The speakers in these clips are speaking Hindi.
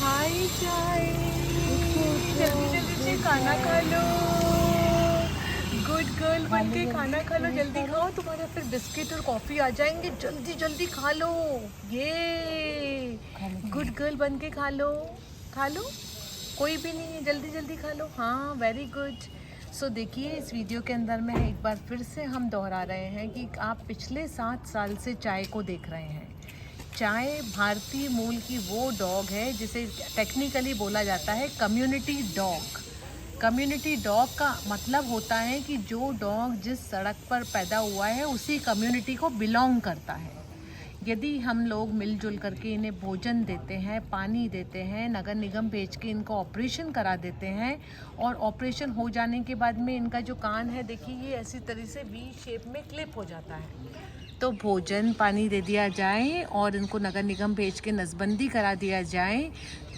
हाय चाय, जल्दी जल्दी से खाना खा लो। गुड गर्ल बन के खाना खा लो, जल्दी खाओ, तुम्हारे फिर बिस्किट और कॉफी आ जाएंगे। जल्दी जल्दी खा लो, ये गुड गर्ल बन के खा लो, खा लो। कोई भी नहीं है, जल्दी जल्दी खा लो। हाँ, वेरी गुड। सो देखिए, इस वीडियो के अंदर में एक बार फिर से हम दोहरा रहे हैं कि आप पिछले 7 साल से चाय को देख रहे हैं। चाय भारतीय मूल की वो डॉग है जिसे टेक्निकली बोला जाता है कम्युनिटी डॉग। कम्युनिटी डॉग का मतलब होता है कि जो डॉग जिस सड़क पर पैदा हुआ है उसी कम्युनिटी को बिलोंग करता है। यदि हम लोग मिलजुल करके इन्हें भोजन देते हैं, पानी देते हैं, नगर निगम भेज के इनको ऑपरेशन करा देते हैं और ऑपरेशन हो जाने के बाद में इनका जो कान है, देखिए ये ऐसी तरह से वी शेप में क्लिप हो जाता है। तो भोजन पानी दे दिया जाए और इनको नगर निगम भेज के नसबंदी करा दिया जाए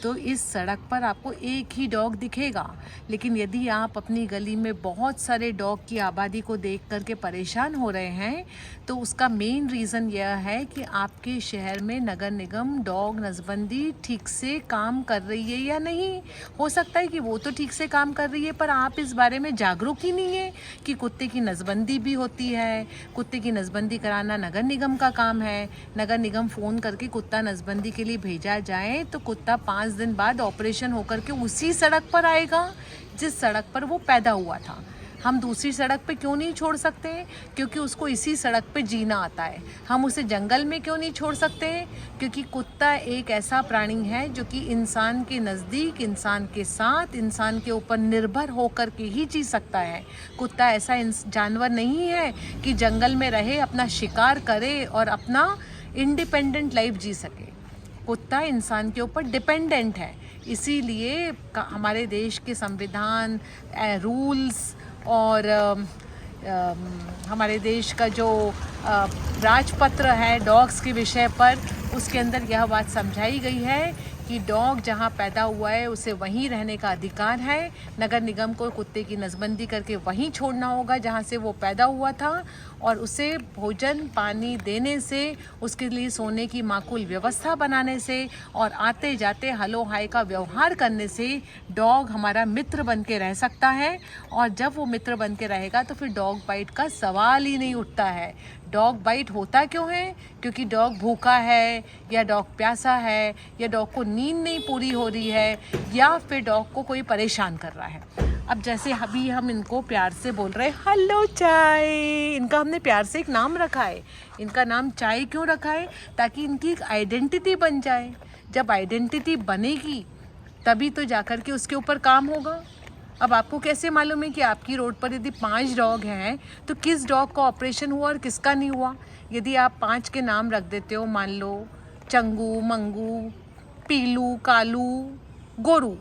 तो इस सड़क पर आपको एक ही डॉग दिखेगा। लेकिन यदि आप अपनी गली में बहुत सारे डॉग की आबादी को देख करके परेशान हो रहे हैं तो उसका मेन रीज़न यह है कि आपके शहर में नगर निगम डॉग नसबंदी ठीक से काम कर रही है या नहीं। हो सकता है कि वो तो ठीक से काम कर रही है पर आप इस बारे में जागरूक ही नहीं है कि कुत्ते की नसबंदी भी होती है। कुत्ते की नसबंदी कराना नगर निगम का काम है। नगर निगम फ़ोन करके कुत्ता नसबंदी के लिए भेजा जाए तो कुत्ता 5 दिन बाद ऑपरेशन होकर के उसी सड़क पर आएगा जिस सड़क पर वो पैदा हुआ था। हम दूसरी सड़क पे क्यों नहीं छोड़ सकते? क्योंकि उसको इसी सड़क पे जीना आता है। हम उसे जंगल में क्यों नहीं छोड़ सकते? क्योंकि कुत्ता एक ऐसा प्राणी है जो कि इंसान के नज़दीक, इंसान के साथ, इंसान के ऊपर निर्भर होकर के ही जी सकता है। कुत्ता ऐसा जानवर नहीं है कि जंगल में रहे, अपना शिकार करे और अपना इंडिपेंडेंट लाइफ जी सके। कुत्ता इंसान के ऊपर डिपेंडेंट है। इसीलिए हमारे देश के संविधान, रूल्स और हमारे देश का जो राजपत्र है डॉग्स के विषय पर, उसके अंदर यह बात समझाई गई है कि डॉग जहां पैदा हुआ है उसे वहीं रहने का अधिकार है। नगर निगम को कुत्ते की नसबंदी करके वहीं छोड़ना होगा जहां से वो पैदा हुआ था और उसे भोजन पानी देने से, उसके लिए सोने की माकूल व्यवस्था बनाने से और आते जाते हलो हाय का व्यवहार करने से डॉग हमारा मित्र बन के रह सकता है। और जब वो मित्र बन के रहेगा तो फिर डॉग बाइट का सवाल ही नहीं उठता है। डॉग बाइट होता क्यों है? क्योंकि डॉग भूखा है या डॉग प्यासा है या डॉग को नींद नहीं पूरी हो रही है या फिर डॉग को कोई परेशान कर रहा है। अब जैसे अभी हम इनको प्यार से बोल रहे हैं हेलो चाय, इनका हमने प्यार से एक नाम रखा है। इनका नाम चाय क्यों रखा है? ताकि इनकी एक आइडेंटिटी बन जाए। जब आइडेंटिटी बनेगी तभी तो जाकर के उसके ऊपर काम होगा। अब आपको कैसे मालूम है कि आपकी रोड पर यदि 5 डॉग हैं तो किस डॉग का ऑपरेशन हुआ और किसका नहीं हुआ? यदि आप 5 के नाम रख देते हो, मान लो चंगू, मंगू, पीलू, कालू, गोरू,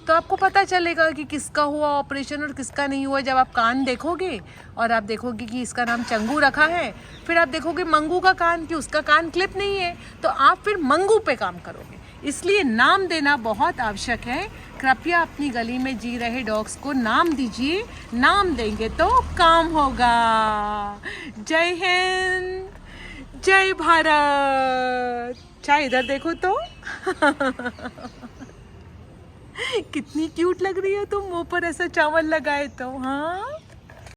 तो आपको पता चलेगा कि किसका हुआ ऑपरेशन और किसका नहीं हुआ। जब आप कान देखोगे और आप देखोगे कि इसका नाम चंगू रखा है, फिर आप देखोगे मंगू का कान कि उसका कान क्लिप नहीं है, तो आप फिर मंगू पे काम करोगे। इसलिए नाम देना बहुत आवश्यक है। कृपया अपनी गली में जी रहे डॉग्स को नाम दीजिए। नाम देंगे तो काम होगा। जय हिंद, जय भारत। चाहे इधर देखो तो कितनी क्यूट लग रही है तुम, मुंह पर ऐसा चावल लगाए तो। हाँ।